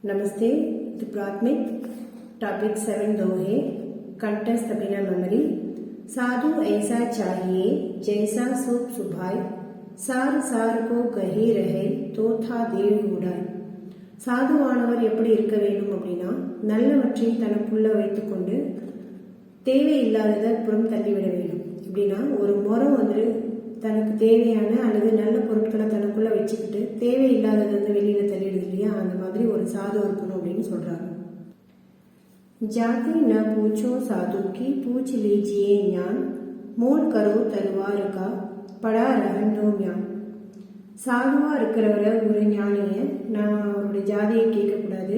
नमस्ते। तो प्राथमिक टॉपिक 7 दो है कंटेस्ट बिना मेमोरी। साधु ऐसा चाहिए जैसा सूप सुभाय, सार सार को कही रहे तो था देव उड़ाய்। சாதுவானவர் எப்படி இருக்க வேண்டும் அப்படின்னா, நல்லவற்றை தனக்குள்ள வைத்துக்கொண்டு தேவையில்லாததை புறம் தள்ளிவிட வேண்டும். எப்படின்னா, ஒரு முறம் தனக்கு தேவையான அல்லது நல்ல பொருட்களை தனக்குள்ள வச்சுக்கிட்டு தேவையில்லாததை வெளியில தள்ளிடுது இல்லையா, அந்த மாதிரி ஒரு சாது இருக்கணும் அப்படின்னு சொல்றாங்க. जाति न पूछो साधु की पूछ लीजिए ज्ञान, मोल करो तलवार का पड़ा रहन दो ज्ञान. சாதுவா இருக்கிறவரை ஒரு ஞானிய நான் அவருடைய ஜாதியை கேட்கக்கூடாது,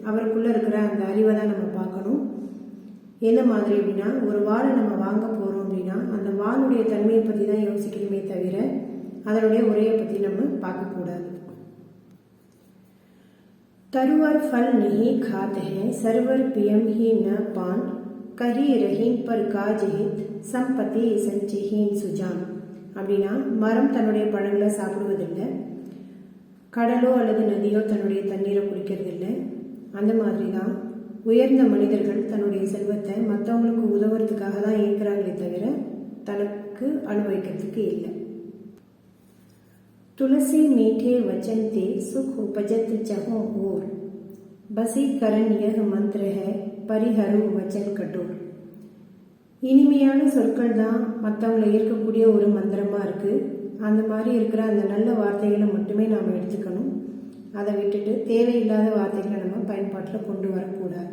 அவருக்குள்ள இருக்கிற அந்த அறிவை தான் நம்ம பார்க்கணும். எந்த மாதிரி அப்படின்னா, ஒரு வாழை நம்ம வாங்க போறோம் அப்படின்னா அந்த வாளுடைய தன்மையை பற்றி தான் யோசிக்கணுமே தவிர அதனுடைய உரையை பற்றி நம்ம பார்க்கக்கூடாது. तरुवर फल नहीं खाते हैं, सरवर पियम ही न पान, कही रहीन पर काज हित, संपत्ति संचिहीन सुजान. அப்படின்னா, மரம் தன்னுடைய பழங்களை சாப்பிடுவதில்லை, கடலோ அல்லது நதியோ தன்னுடைய தண்ணீரை குடிக்கிறதில்லை. அந்த மாதிரி தான் உயர்ந்த மனிதர்கள் தன்னுடைய செல்வத்தை மற்றவங்களுக்கு உதவுறதுக்காக தான் இயக்குறாங்களே தவிர தனக்கு அனுபவிக்கிறதுக்கு இல்லை. तुलसी मीठे वचन ते सुख उपजत जहों ओर, बसीकरण यह मंत्र है परिहरो वचन कठोर. இனிமையான சொற்கள் தான் மற்றவங்களை ஈர்க்கக்கூடிய ஒரு மந்திரமா இருக்கு. அந்த மாதிரி இருக்கிற அந்த நல்ல வார்த்தைகளை மட்டுமே நாம் எடுத்துக்கணும். அதை விட்டுட்டு தேவையில்லாத வார்த்தைகளை நம்ம பயன்பாட்டில் கொண்டு வரக்கூடாது.